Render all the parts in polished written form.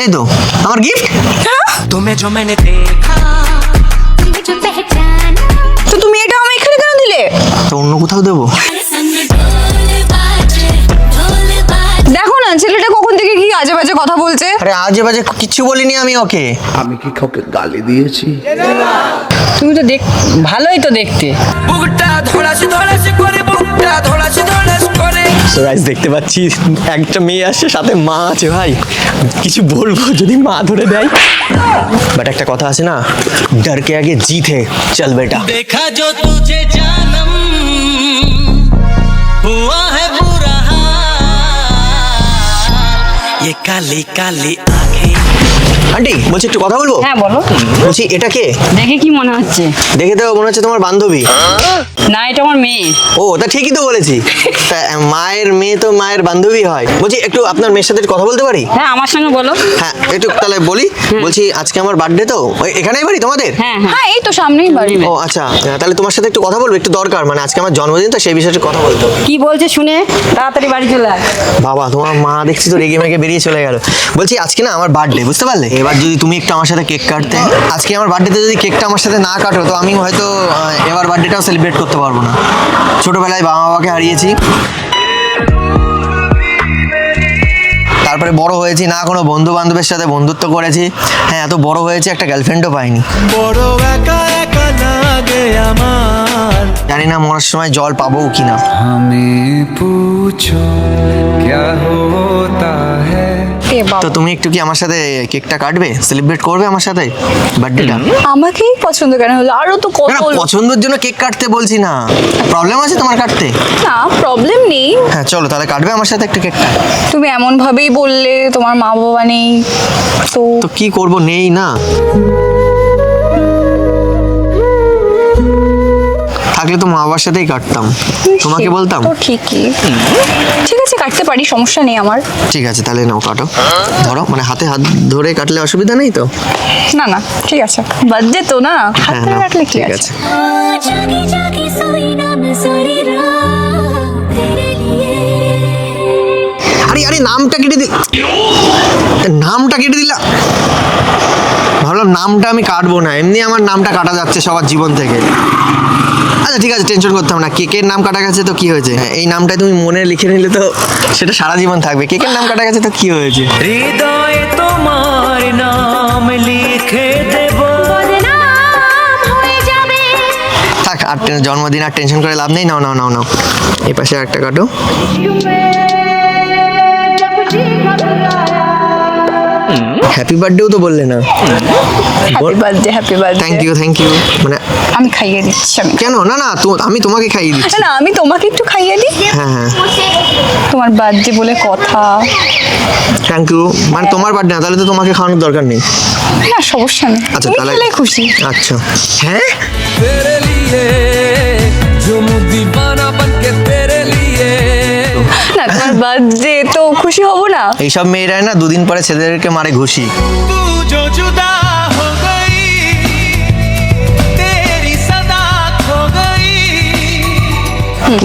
এই তো আমার গিফট। तुम्हें जो मैंने देखा मुझे पहचाना তো তুমি এটা আমি এখানে কেন দিলে? তো অন্য কোথাও দেবো? দেখো না ছেলেটা কখন থেকে কি আজে বাজে কথা বলছে। আরে আজে বাজে কিছু বলিনি আমি ওকে। আমি কি কাউকে গালি দিয়েছি? তুমি তো ভালোই তো দেখতে। बुगटा धोड़ा से करे बुगटा धोड़ा से करे তো গাইস দেখতে পাচ্ছি একটা মেয়ে আসছে, সাথে মা আছে। ভাই কিছু বলবো যদি মা ধরে দেয়, বাট একটা কথা আছে না, ডর কে আগে জিত है चल बेटा। देखा जो तुझे जानम हुआ है बुरा ये काली काली आंखें। আন্টি বলছি একটু কথা বলবো। হ্যাঁ বলো। বলছি এটা কে? দেখে কি মনে হচ্ছে? দেখে তো মনে হচ্ছে তোমার বান্ধবী। না, এটা আমার মেয়ে। ও তা ঠিকই তো বলেছি। তা মায়ের মেয়ে তো মায়ের বান্ধবী হয়। বলছি একটু আপনার মেয়ের সাথে কথা বলতে পারি? হ্যাঁ, আমার সঙ্গে বলো। হ্যাঁ একটু তাহলে বলি। বলছি আজকে আমার বার্থডে তো, ওই এখানেই বাড়ি তোমাদের? হ্যাঁ হ্যাঁ। হ্যাঁ এই তো সামনেই বাড়ি। ও আচ্ছা, তাহলে তোমার সাথে একটু কথা বলবো, একটু দরকার, মানে আজকে আমার জন্মদিন তো সেই বিষয়ে একটু কথা বলতে হবে। কি বলছে শুনে তাড়াতাড়ি বাড়ি চলে আয়। বাবা তোমার মা দেখছি তো রেগে মেগে বেরিয়ে চলে গেল। বলছি আজকে না আমার বার্থডে, বুঝতে পারলে? এবার যদি তুমি একটু আমার সাথে কেক কাটতে। আজকে আমার বার্থডেতে যদি কেকটা আমার সাথে না কাটো তো আমি হয়তো এবার বার্থডেটাও সেলিব্রেট করতে পারবো না। ছোটবেলায় বাবা বাবাকে হারিয়েছি, তারপরে বড় হয়েছি না কোনো বন্ধু বান্ধবের সাথে বন্ধুত্ব করেছি। হ্যাঁ এত বড় হয়েছে একটা গার্লফ্রেন্ডও পাইনি। বড় একা একা লাগে আমার। জানি না মরার সময় জল পাবো কিনা। हमें पूछो क्या होता है। এ বাবা, তো তুমি একটু কি আমার সাথে কেকটা কাটবে, সেলিব্রেট করবে আমার সাথে বার্থডেটা? আমাকেই পছন্দ কেন হলো? আরো তো কত না পছন্দের জন্য কেক কাটতে বলছি না, প্রবলেম আছে তোমার কাটতে? না প্রবলেম নেই। হ্যাঁ চলো তাহলে কাটবে আমার সাথে একটা কেকটা। তুমি এমন ভাবেই বললে, তোমার মা বাবা নেই তো। তো কি করব, নেই না, থাকলে তো মা বাবার সাথেই কাটতাম, তোমাকে বলতাম। তো ঠিকই, ঠিক আছে কাটতে পারি, সমস্যা নেই আমার। ঠিক আছে তাহলে নাও কাটো, ধরো, মানে হাতে হাত ধরে কাটলে অসুবিধা নেই তো? না না ঠিক আছে, বার্থডে তো না, হ্যাঁ হাতে নাও, রাখলে কি ঠিক আছে। আছে। जागी जागी सोई ना मैं सारी रात तेरे लिए আরে আরে নামটা কেটে দিল, নামটা কেটে দিলা। ভাবলাম নামটা আমি কাটবো না, এমনি আমার নামটা কাটা যাচ্ছে সবার জীবন থেকে। আচ্ছা ঠিক আছে, টেনশন করতাম না, কেকের নাম কাটা গেছে তো কি হয়েছে, এই নামটাই তুমি মনে লিখে নিলে তো সেটা সারা জীবন থাকবে। কেকের নাম কাটা গেছে তো কি হয়েছে। হৃদয়ে তোমার নাম লিখে দেব। बदनाम होए जाबे থাক আর জন্মদিন আর টেনশন করে লাভ নেই। নাও নাও নাও নাও, এই পাশে একটা কাটো। হ্যাপি বার্থডেও তো বললে না। Happy birthday, happy birthday. Thank you thank you. মানে আমি খাইয়ে দিচ্ছি আমি। কেন? না না আমি তোমাকে খাইয়ে দিচ্ছি। না আমি তোমাকে একটু খাইয়ে দিই, হ্যাঁ হ্যাঁ তোমার বার্থডে বলে কথা। Thank you. মানে তোমার বার্থডে না, তাহলে তো তোমাকে খাওয়ানোর দরকার নেই। না সমস্যা নেই, আচ্ছা তুমি তাহলে খেলে খুশি। আচ্ছা হ্যাঁ तेरे लिए जो मुझ दीवाना बन के तेरे लिए। না তোমার বার্থডে তো খুশি হব না? এইসব মেয়েরাই না দুদিন পরে ছেলেদেরকে মারে ঘুষি। तू जो जुदा हो गई तेरी सदा खो गई।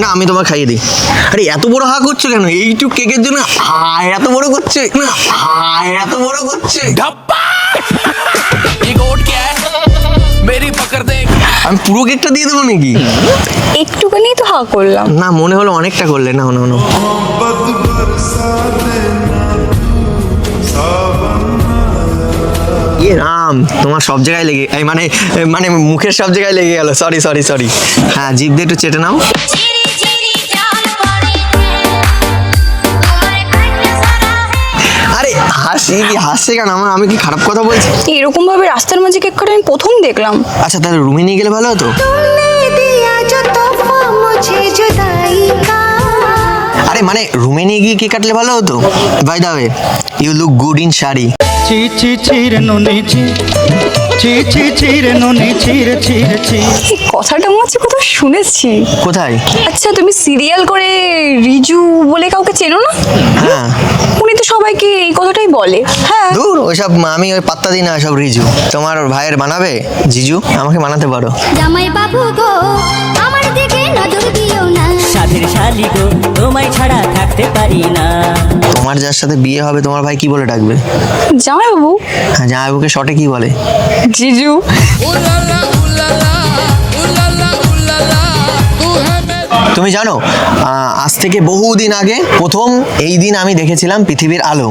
না আমি তোমাকে খাইয়ে দিই। আরে এত বড় হা করছো কেন এইটুক কেকের জন্য? হায় এত বড় করছে না, হায় এত বড় করছে। धप्पा ये कोड क्या है मेरी पकड़ दे। আমি পুরো কেকটা দিয়ে দেবো নাকি? একটুখানি তো হা করলাম। না মনে হলো অনেকটা করলে। না না না ইয়ে রাম, তোমার সব জায়গায় লেগে এই মানে মানে মুখের সব জায়গায় লেগে গেল। Sorry sorry sorry. হ্যাঁ জিভ দিয়ে একটু চেটে নাও। चिरी चिरी जान पड़े तुम्हारे कंठ सारा है আরে হাসি কি, হাসছে কেন? আমি কি খারাপ কথা বলছি? এরকম ভাবে রাস্তার মাঝে কেক কাটা আমি প্রথম দেখলাম। আচ্ছা তাহলে রুমে নিয়ে গেলে ভালো হতো। तुमने दिया जो तोहफा मुझे जुदाई का আরে মানে রুমে নিয়ে গিয়ে কেক কাটলে ভালো হতো। By the way you look good in sari. ছি ছি ছিরে নুনি ছি ছি ছি ছিরে নুনি ছিরে ছিরে ছি। এই কথাটা মনে হচ্ছে কোথাও শুনেছি। কোথায়? আচ্ছা তুমি সিরিয়াল করে রিজু বলে কাউকে চেনো না? হ্যাঁ উনি তো সবাইকে এই কথাটাই বলে। হ্যাঁ দূর ওইসব, আমি ওই পাত্তা দিই না সব রিজু। তোমার ভাইয়ের বানাবে জিজু, আমাকে বানাতে পারো। জামাই বাবু গো আমার দিকে নজর দিও না সাধের শালি গো তোমায় ছাড়া থাকতে পারি না। তোমার যার সাথে বিয়ে হবে তোমার ভাই কি বলে ডাকবে? জামাইবাবু, হ্যাঁ, জামাইবাবুকে শর্টে কি বলে? জিজু। উলালা উলালা উলালা উলালা তু হ্যায় মেরি তুমি জানো আজ থেকে বহুদিন আগে প্রথম এই দিন আমি দেখেছিলাম পৃথিবীর আলো।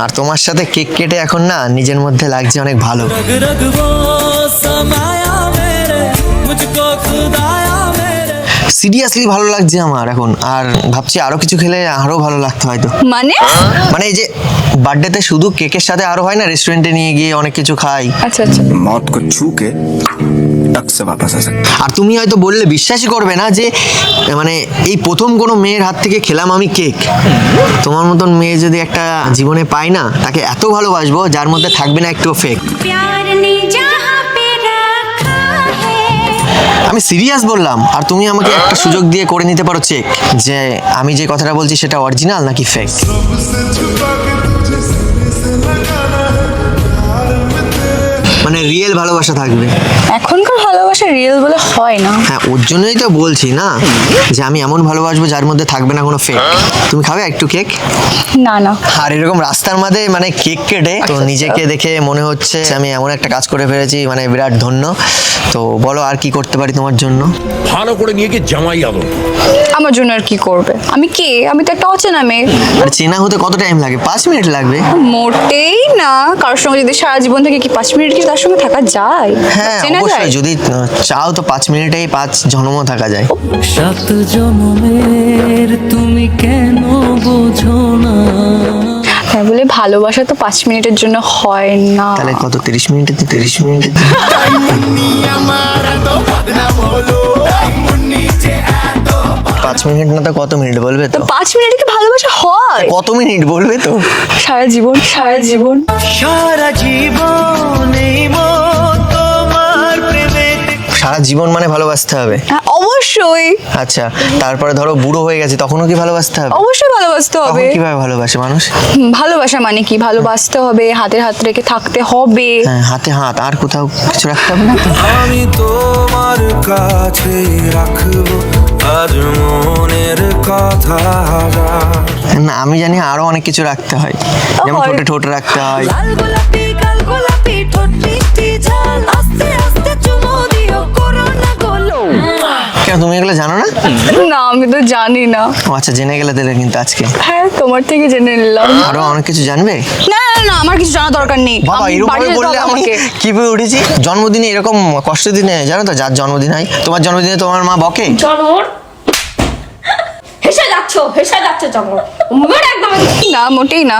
আর তোমার সাথে কেক কেটে এখন না নিজের মধ্যে লাগছে অনেক ভালো। रग वो समाया मेरे मुझको खुदाया मेरे সিরিয়াসলি ভালো লাগছে আমার এখন। আর ভাবছি আরো কিছু খেলে আরো ভালো লাগতো হয়তো। মানে এই যে বার্থডেতে শুধু কেকের সাথে আরো হয় না, রেস্টুরেন্টে নিয়ে গিয়ে অনেক কিছু খাই। আচ্ছা আচ্ছা। मौत को छू के टक से वापस आ सकते। আর তুমি হয়তো বললে বিশ্বাসই করবে না যে মানে এই প্রথম কোনো মেয়ের হাত থেকে খেলাম আমি কেক। তোমার মতন মেয়ে যদি একটা জীবনে পাই না, তাকে এত ভালোবাসবো যার মধ্যে থাকবে না একটু ফেক। प्यार ने जहाँ पे रखा है আমি সিরিয়াস বললাম, আর তুমি আমাকে একটা সুযোগ দিয়ে করে নিতে পারো চেক যে আমি যে কথাটা বলছি সেটা অরিজিনাল নাকি ফেক। মানে রিয়েল ভালোবাসা থাকবে। এখনকার ভালোবাসা রিয়েল বলে হয় না। হ্যাঁ, ওর জন্যই তো বলছি না যে আমি এমন ভালোবাসবো যার মধ্যে থাকবে না কোনো ফেক। তুমি খাবে একটু কেক? না না। আর এরকম রাস্তার মধ্যে মানে কেক কেটে তো নিজেকে দেখে মনে হচ্ছে আমি এমন একটা কাজ করে ফেলেছি, মানে বিরাট ধন্য। তো বলো আর কি করতে পারি তোমার জন্য? ভালো করে নিয়ে গিয়ে জামাই আলো। আমার জন্য আর কি করবে? আমি কে? আমি তো একটা অচেনা মেয়ে। আর চেনা হতে কত টাইম লাগে? 5 মিনিট লাগবে। মোটেই না। কারোর সঙ্গে যদি সারা জীবন থেকে কি 5 মিনিট কি তার সঙ্গে থাকা যায়? হ্যাঁ চেনা যায়? অবশ্যই, যদি চাও তো 5 মিনিটেই 5 জন্মও থাকা যায়। সাত জনমের তুমি কেন বোঝো না তাই বলে ভালোবাসা তো 5 মিনিটের জন্য হয় না। তাহলে কত? 30 মিনিটে? 30 মিনিটে 5 মিনিট না তো কত মিনিট বলবে তো? 5 মিনিটে কি ভালোবাসা হয়? কত মিনিট বলবে তো? সারা জীবন, সারা জীবন। সারা জীবন এই মন তোমার প্রেমে। সারা জীবন মানে ভালোবাসতে হবে? হ্যাঁ, অবশ্যই আচ্ছা, তারপরে ধরো বুড়ো হয়ে গেছে তখনও কি ভালোবাসতে হবে? অবশ্যই ভালোবাসতে তখন হবে। কিভাবে ভালোবাসে মানুষ? ভালোবাসা মানে কি? ভালোবাসতে হবে, হাতে হাত রেখে থাকতে হবে। হ্যাঁ, হাতে হাত, আর কোথাও কিছু রাখতে হবে না তো? আমি তোমার কাছে রাখবো আজ মনের কথা না, আমি জানি আরো অনেক কিছু রাখতে হয়, যেমন হয়। ঠোঁটে ঠোঁট রাখতে হয়। লাল গোলাপি গাল গোলাপি ঠোঁট মিষ্টি ঝাল আস্তে আস্তে চুমো দিও করোনা গোলো কেন, তুমি এগুলো জানো না? না, আমি তো জানি না। ও আচ্ছা, জেনে গেলে তাহলে কিন্তু আজকে হ্যাঁ, তোমার থেকে জেনে নিলাম। আরো অনেক কিছু জানবে। না না না, আমার কিছু জানা দরকার নেই। বাবা আমি এরকম বাড়ি ভাবে যেতে বললে হবে আমি আমাকে। কি পেয়ে উঠেছি। জন্মদিনে এরকম কষ্ট দিনে জানো তো, যার জন্মদিন হয়, তোমার জন্মদিনে তোমার মা বকে? হেসে যাচ্ছে জঙ্গল। একদম না, মোটেই না।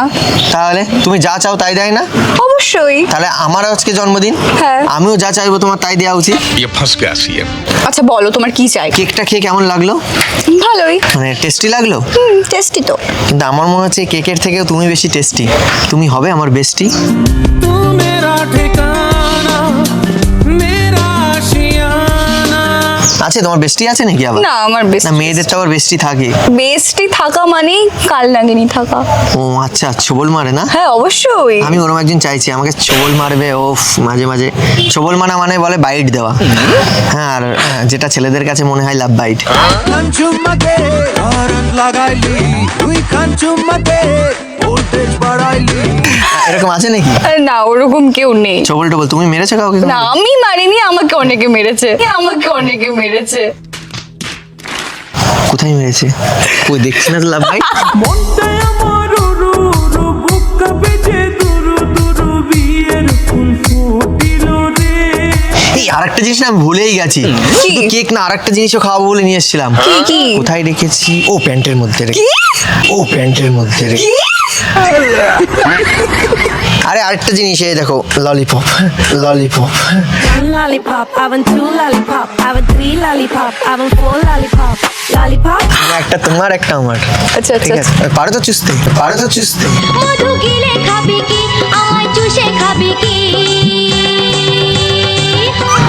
তাহলে তুমি যা চাও তাই দেয় না? অবশ্যই। তাহলে আমার আজকে জন্মদিন, হ্যাঁ। আমিও যা চাইবো তোমার তাই দেওয়া উচিত। ये फंस गया सीएम। আচ্ছা বলো, তোমার কি চাই? কেকটা খেয়ে কেমন লাগলো? ভালোই। মানে টেস্টি লাগলো? টেস্টি তো। কিন্তু আমার মনে হচ্ছে কেকের থেকেও তুমি বেশি টেস্টি। তুমি হবে আমার বেস্টি। तू मेरा ठिकाना मेरा आशियाना আছে তোমার বেস্টি আছে নাকি আবার? না, আমার না, বেস্ট মেয়েদের তো আবার বেস্টি থাকে। বেস্টি থাকা মানেই কাল নাগিনী থাকা। ও আচ্ছা, ছোবল মারে না? হ্যাঁ অবশ্যই। আমি ওরকম একজন চাইছি আমাকে ছোবল মারবে। ওফ, মাঝে মাঝে ছোবল মানা মানে বলে বাইট দেওয়া। হ্যাঁ, আর যেটা ছেলেদের কাছে মনে হয় লাভ বাইট। এরকম আছে নাকি? আরে না, ওরকম কেউ নেই। ছোবল টোবল তুমি মেরেছো কাউকে? না, আমি মারিনি, আমাকে অনেকে মেরেছে। আমাকে অনেকে মেরেছে। কোথায় মেরেছে? কই দেখছি না তো লাভ বাইট। মনটা আমার উরু উরু বুক কাঁপেছে দুরু দুরু বিয়ের ফুল ফুটিল রে এই আরেকটা জিনিস না আমি ভুলেই গেছি। শুধু কেক না, আরেকটা জিনিসও খাওয়াবো বলে নিয়ে এসেছিলাম। কি? কোথায় রেখেছি? ও প্যান্টের মধ্যে রেখে। ও প্যান্টের মধ্যে রেখে। আরে আরেকটা জিনিস, এই দেখো, lollipop. Lollipop One lollipop, I want two lollipop, I want three lollipop, I want four lollipop, lollipop. একটা তোমার একটা আমার। আচ্ছা আচ্ছা ঠিক আছে, পারো তো চুষতে? পারো তো চুষতে? মধু গিলে খাবি কি আমায় চুষে খাবি কি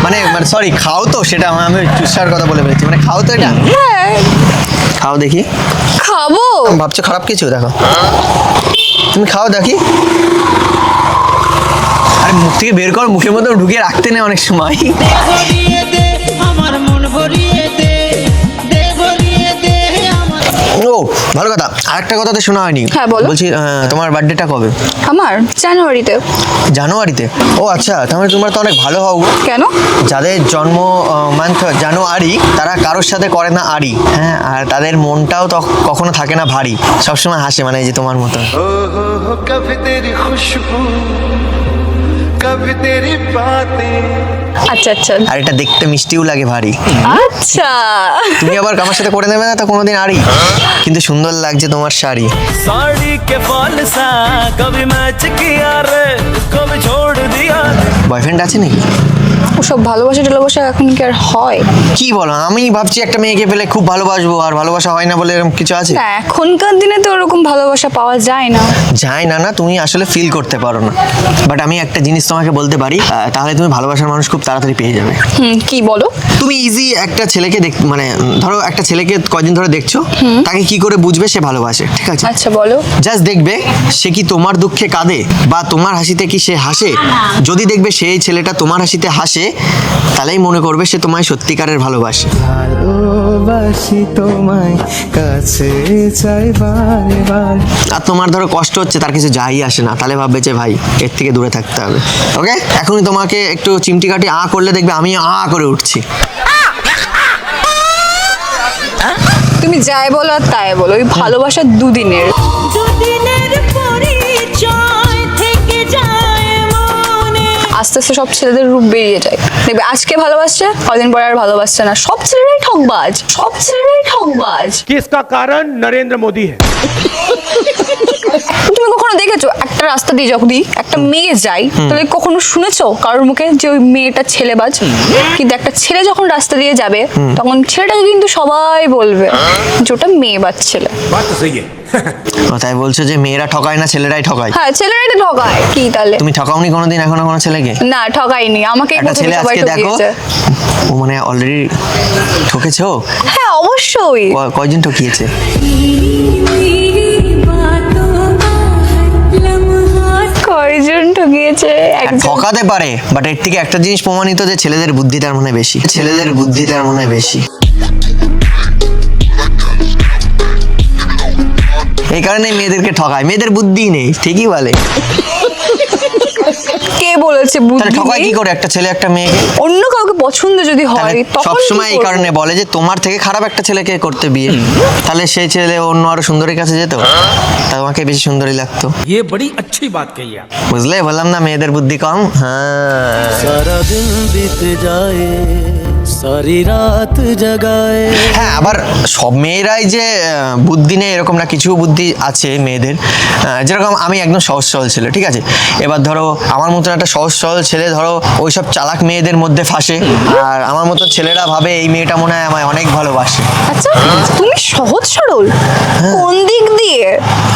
মানে সরি, খাও তো, সেটা আমি চুষার কথা বলে ফেলেছি। মানে খাও তো এটা? হ্যাঁ, খাও দেখি। খাবো। ভাবছো খারাপ কিছু? দেখো, তুমি খাও দেখি। আরে মুখ থেকে বের কর, মুখের মধ্যে ঢুকিয়ে রাখতে নেই অনেক সময়। ভরিয়ে দে আমার মন ভরিয়ে দে ও ভালো কথা, আরেকটা কথা তো শোনা হয়নি। হ্যাঁ, বলো। বলছি তোমার বার্থডেটা কবে? আমার জানুয়ারিতে। জানুয়ারিতে? ও আচ্ছা, তাহলে তোমরা তো অনেক ভালো হও। কেন? যাদের জন্ম মান্থ জানুয়ারি তারা কারোর সাথে করে না আড়ি, হ্যাঁ, আর তাদের মনটাও তো কখনো থাকে না ভারী, সবসময় হাসে, মানে এই যে তোমার মতো। कभी तेरी खुशबू कभी तेरी बातें আচ্ছা আচ্ছা আর এটা দেখতে মিষ্টিও লাগে ভারী। আচ্ছা। তুমি আবার আমার সাথে করে নেবে না তো কোনোদিন আড়ি, কিন্তু সুন্দর লাগছে তোমার শাড়ি। साड़ी के फॉल सा कभी मैच किया रे कभी छोड़ दिया रे। বয়ফ্রেন্ড আছে নাকি? ওসব ভালোবাসা টালোবাসা এখন কি আর হয়? কি বলো, আমি ভাবছি একটা মেয়েকে পেলে খুব ভালোবাসবো, আর ভালোবাসা হয় না বলে এরকম কিছু আছে? না, এখনকার দিনে তো ওরকম ভালোবাসা পাওয়া যায় না। যায় না না, তুমি আসলে ফিল করতে পারো না। বাট আমি একটা জিনিস তোমাকে বলতে পারি, তাহলে তুমি ভালোবাসার মানুষ খুব তাড়াতাড়ি পেয়ে যাবে। কি বলো? তুমি ইজি একটা ছেলেকে মানে ধরো একটা ছেলেকে কয়দিন ধরে দেখছো, তাকে কি করে বুঝবে সে ভালোবাসে, ঠিক আছে? আচ্ছা বলো। জাস্ট দেখবে সে কি তোমার দুঃখে কাঁদে বা তোমার হাসিতে কি সে হাসে। যদি দেখবে সেই ছেলেটা তোমার হাসিতে হাসে, তাহলেই মনে করবে সে তোমায় সত্যিকারের ভালোবাসে। ভালোবাসি তোমায় কাছে চাই বারবার। আর তোমার ধরো কষ্ট হচ্ছে, তার কিছু যাই আসে না, তাহলে ভাববে যে ভাই এর থেকে দূরে থাকতে হবে। ওকে, এখনই তোমাকে একটু চিমটি কাটি করলে দেখবে আমি করে উঠছি। তুমি যাই বলো আর তাই বলো, ওই ভালোবাসা দুদিনের। দুদিনের পরিচয় থেকে যায় মনে। আস্তে আস্তে সব ছেলেদের রূপ বেরিয়ে যায়, দেখবে আজকে ভালোবাসছে, কদিন পরে আর ভালোবাসছে না। সব ছেলেরাই ঠকবাজ, সব ছেলেরাই ঠকবাজ। कि इसका कारण नरेंद्र मोदी है। তুমি কখনো দেখেছো একটা রাস্তা দিয়ে যখন একটা মেয়ে যায়, তাহলে কখনো শুনেছো কারোর মুখে যে ওই মেয়েটা ছেলেবাজ? কিন্তু একটা ছেলে যখন রাস্তা দিয়ে যাবে, তখন ছেলেটাকে কিন্তু সবাই বলবে যে ওটা মেয়েবাজ ছেলে। बात तो सही है। তাই বলছো যে মেয়েরা ঠকায় না, ছেলেরাই ঠকায়? হ্যাঁ, ছেলেরাই তো ঠকায়। কি তাহলে? তুমি ঠকাওনি কোনোদিন এখনো কোনো ছেলেকে? না, ঠকাইনি, আমাকে একটা ছেলে সবাই আজকে দেখো, ঠকিয়েছে। ও মানে অলরেডি ঠকেছো? হ্যাঁ অবশ্যই। কয়জন ঠকিয়েছে? কয়জন ঠকিয়েছে? একজন। ঠকাতে পারে, বাট এর থেকে একটা জিনিস প্রমাণিত যে ছেলেদের বুদ্ধিটার মনে বেশি, ছেলেদের বুদ্ধিটার মনে বেশি। এই কারণে মেয়েদেরকে ঠকায়, মেয়েদের বুদ্ধি নেই, ঠিকই বলে। কে বলেছে তাহলে বুদ্ধি ঠকায় কি নেই? করে একটা ছেলে একটা মেয়েকে? অন্য কাউকে পছন্দ যদি হয় তাহলে তখন সবসময় এই কারণে বলে যে তোমার থেকে খারাপ একটা ছেলেকে করতে বিয়ে, তাহলে সেই ছেলে অন্য আরো সুন্দরীর কাছে যেত, তোমাকে বেশি সুন্দরী লাগতো। ये बड़ी अच्छी बात कही आप। বুঝলে, বললাম না মেয়েদের বুদ্ধি কম। হ্যাঁ, সারা দিন বিতে যায় সারি রাত জাগায়। হ্যাঁ, আবার সব মেয়েরাই যে বুদ্ধি নেই এরকম না, কিছু বুদ্ধি আছে মেয়েদের। যেরকম আমি একদম সহজ সরল ছেলে, ঠিক আছে, এবার ধরো আমার মতন একটা সহজ সরল ছেলে ধরো ওইসব চালাক মেয়েদের মধ্যে ফাঁসে, আর আমার মতো ছেলেরা ভাবে এই মেয়েটা মনে হয় আমায় অনেক ভালোবাসে। আচ্ছা, তুমি সহজ সরল কোন দিক দিয়ে?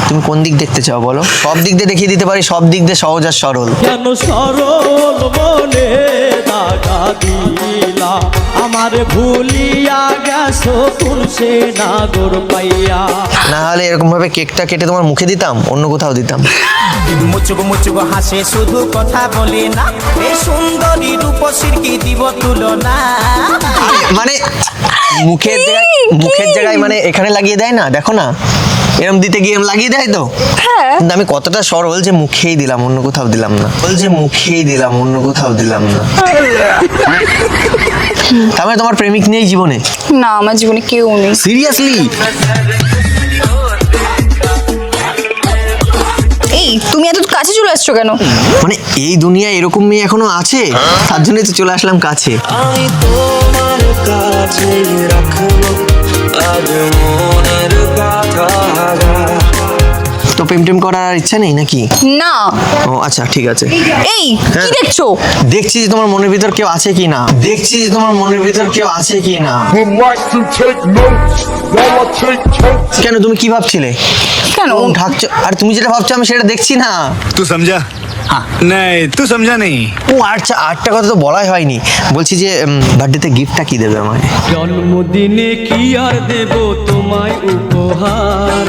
তুমি কোন দিক দেখতে চাও বলো? সব দিক দিয়ে দেখিয়ে দিতে পারি, সব দিক দিয়ে সহজ আর সরল। কেন সরল মনে দাগা দিলা আমার ভুলিয়া গেছো তুলসে নাগর পাইয়া। না হলে এরকম ভাবে কেকটা কেটে তোমার মুখে দিতাম, অন্য কোথাও দিতাম। মুচুক মুচুক হাসে শুধু কথা বলে না, এই সুন্দরী রূপসীর কি দিব তুলনা। মানে মুখের জায়গায় মানে এখানে লাগিয়ে দেয় না, দেখো না, এরম দিতে গিয়ে লাগিয়ে দেয় তো। হ্যাঁ, কিন্তু আমি কতটা সরল যে মুখেই দিলাম, অন্য কোথাও দিলাম না, বল যে মুখেই দিলাম, অন্য কোথাও দিলাম না। তার মানে তোমার প্রেমিক নেই জীবনে? না, আমার জীবনে কেউ নেই। সিরিয়াসলি? এই তুমি এত কাছে চলে আসছো কেন? মানে এই দুনিয়ায় এরকম মেয়ে এখনো আছে, তার জন্যই তো চলে আসলাম কাছে। আমি তোমার কাছে রাখবো আজ মনের কথা। তো প্রেম টেম করার ইচ্ছা নেই নাকি? না। ও আচ্ছা, ঠিক আছে। এই কি দেখছো? দেখছি যে তোমার মনের ভিতর কেউ আছে কি না, দেখছি যে তোমার মনের ভিতর কেউ আছে কি না। কেন, তুমি কি ভাবছিলে? কেন? ঢাকছো, আর তুমি যেটা ভাবছো আমি সেটা দেখছি না। तू समझा? नहीं तू समझा नहीं। ও আচ্ছা, আরেকটা কথা তো বলাই হয়নি, বলছি যে বার্থডেতে গিফটটা কি দেবে আমায়? জন্মদিনে কি আর দেব তোমায় উপহার।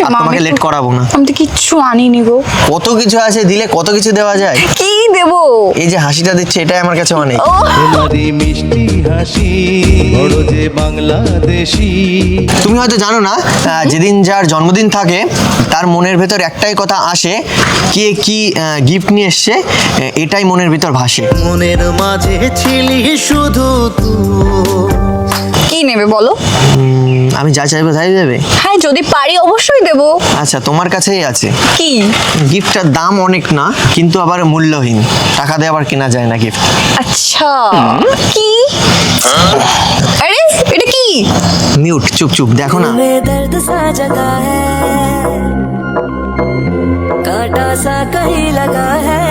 আর তোমাকে লেট করাবো না। আমি তো কিচ্ছু আনিনি গো। কত কিছু আছে, দিলে কত কিছু দেওয়া যায়। কি দেবো। এই যে হাসিটা দিচ্ছে এটাই আমার কাছে অনেক। ও তোমারই মিষ্টি হাসি বড় যে বাংলাদেশি। তুমি হয়তো জানো না, যেদিন যার জন্মদিন থাকে তার মনের ভেতর একটাই কথা আসে, কে কি গিফট নিয়ে এসছে, এটাই মনের ভেতর ভাসে। মনের মাঝে ছিলি শুধু তুই। কি নেবে বলো? আমি যা চাইবো তাই দেবে? হ্যাঁ যদি পারি অবশ্যই দেবো। আচ্ছা, তোমার কাছেই আছে। কি? গিফটটার দাম অনেক না, কিন্তু আবার মূল্যহীন, টাকা দিয়ে আবার কেনা যায় না গিফট। আচ্ছা কি? আরে এটা কি? মিউট, চুপ চুপ, দেখো না। में दर्द सा जगा है कांटा सा कहीं लगा है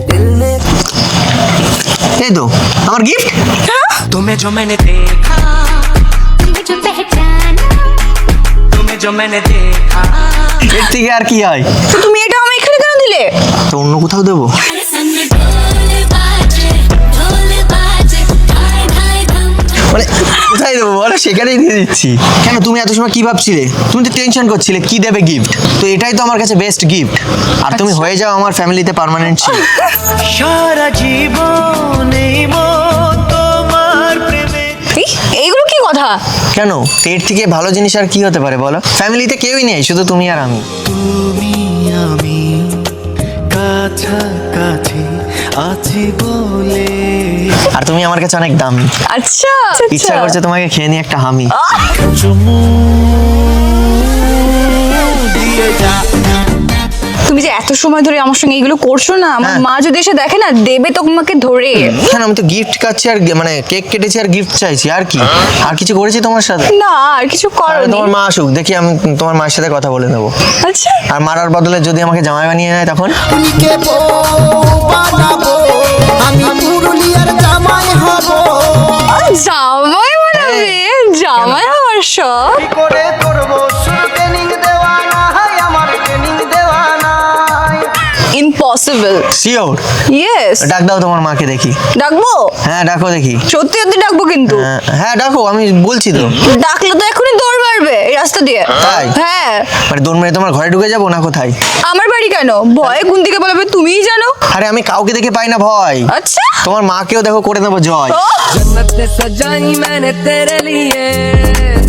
दिल में এই তো আমার গিফট। तुम्हें जो मैंने देखा, तुम्हें जो मैंने देखा, এর থেকে আর কি হয়? তো তুমি এটা আমি এখানে কেন দিলে? তো অন্য কোথাও দেবো? মানে কোথায় দেবো বলো, সেখানেই দিয়ে দিচ্ছি। কেন, তুমি এত সময় কি ভাবছিলে? তুমি তো টেনশন করছিলে কি দেবে গিফট। তো এটাই তো আমার কাছে বেস্ট গিফট। আর তুমি হয়ে যাও আমার ফ্যামিলিতে পার্মানেন্ট। সারা জীবন এই মন তোমার প্রেমে। এইগুলো কি কথা? কেন, এর থেকে ভালো জিনিস আর কি হতে পারে বলো? ফ্যামিলিতে কেউই নেই, শুধু তুমি আর আমি। তুমি আমি কাছাকাছি আছি বলে। আর তুমি আমার কাছে অনেক দামি। আচ্ছা ইচ্ছা করছে তোমাকে খেয়ে নিয়ে একটা হামি। চুমু দিয়ে যা। তুমি যে এত সময় ধরে আমার সঙ্গে এগুলো করছো না, আমার হ্যাঁ। মা যদি এসে দেখে না, দেবে তোমাকে ধরে। কেন, আমি তো গিফট কাটছি আর মানে কেক কেটেছি আর গিফট চাইছি, আর কি? আর কিছু করেছি তোমার সাথে? না আর কিছু তাহলে করনি। তোমার মা আসুক, দেখি আমি তোমার মায়ের সাথে কথা বলে নেবো। আচ্ছা আর মারার বদলে যদি আমাকে জামাই বানিয়ে নেয় তখন? কে বানাবো আমি পুরুলিয়ার জামাই হব। জামাই বানাবে? জামাই হওয়ার শখ? কি করে করব শুরু ট্রেনিং দেওয়া না হয় আমার ট্রেনিং দেওয়া নাই। ইম্পসিবল। শিওর? ইয়েস। ডাক দাও তোমার মাকে দেখি। ডাকবো? হ্যাঁ ডাকো দেখি। সত্যি সত্যি ডাকবো কিন্তু। হ্যাঁ ডাকো, আমি বলছি তো। ডাকলে তো এখনই দৌড় মারবে এই রাস্তা দিয়ে। তাই? হ্যাঁ। মানে দৌড় মেরে তোমার ঘরে ঢুকে যাবো না কোথায়? আমার বাড়ি কেন? ভয়ে কোন দিকে বলবে তুমিই জানো। আরে আমি কাউকে দেখে পাই না ভয়। আচ্ছা তোমার মাকেও দেখো করে নেবো জয়। ও, सजाई मैंने तेरे लिए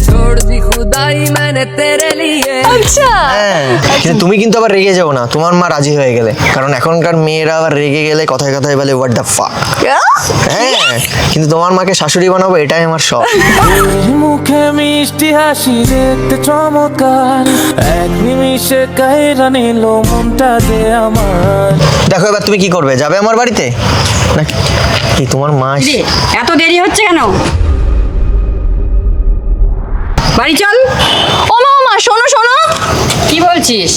छोड़ दी खुदाई मैंने तेरे लिए আচ্ছা হ্যাঁ, কিন্তু তুমি কিন্তু আবার রেগে যাও না তোমার মা রাজি হয়ে গেলে, কারণ এখনকার মেয়েরা আবার রেগে গেলে কথায় কথায় বলে হোয়াট দ্য ফাক। হ্যাঁ, কিন্তু তোমার মাকে শাশুড়ি বানাবো, এটাই আমার শখ। মুখে মিষ্টি হাসি দেখতে চমৎকার, এক নিমিষে কাইরা নিল মনটা যে আমার। দেখো এবার তুমি কি করবে, যাবে আমার বাড়িতে নাকি? কি তোমার মা এত দেরি হচ্ছে কেন? বাড়ি চল। ও মা শোনো শোনো, কি বলছিস?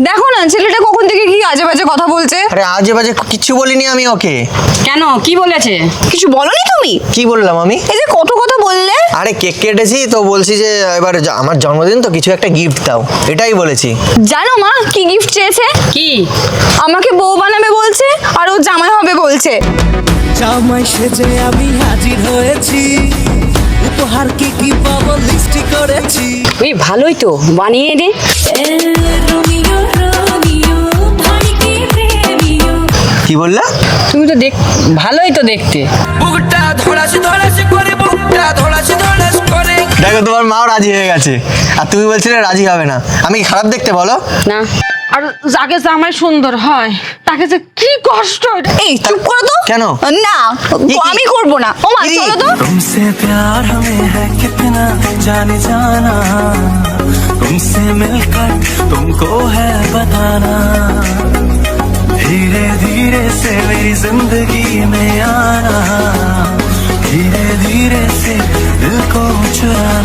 দেখো না ছেলেটা কখন থেকে কি আজে বাজে কথা বলছে। আরে আজে বাজে কিছু বলিনি আমি ওকে। কেন, কি বলেছে? কিছু বলনি তুমি? কি বললাম আমি? এই যে কত কথা বললে। আরে কেক কেটেছি তো বলছি যে এবার আমার জন্মদিন তো কিছু একটা গিফট দাও, এটাই বলেছি। জানো মা কি গিফট চেয়েছে? কি? আমাকে বউ বানাবে বলছে আর ও জামাই হবে বলছে। জামাই সেজে আমি হাজির হয়েছি, উপহার কি পাবো লিস্টি করেছি। ওই ভালোই তো, বানিয়ে দে। रोमियो रोमियो भाई के प्रेमियो কি বললা? তুমি তো ভালোই তো দেখতে। বুকটা ধড়াস ধড়াস করে, বুকটা ধড়াস ধড়াস করে। দেখো তোমার মাও রাজি হয়ে গেছে, আর তুমি বলছিলে রাজি হবে না। আমি কি খারাপ দেখতে বলো? না আর যাকে জামাই সুন্দর হয় তাকে যে কি কষ্ট। এই চুপ করো তো। কেন? না কি? আমি করব না। ও মা কি? চলো তো। तुमसे प्यार हमें है कितना जाने जाना, तुमसे मिलकर तुमको है बताना, धीरे धीरे से मेरी जिंदगी में आना, धीरे धीरे से दिल को चुराना।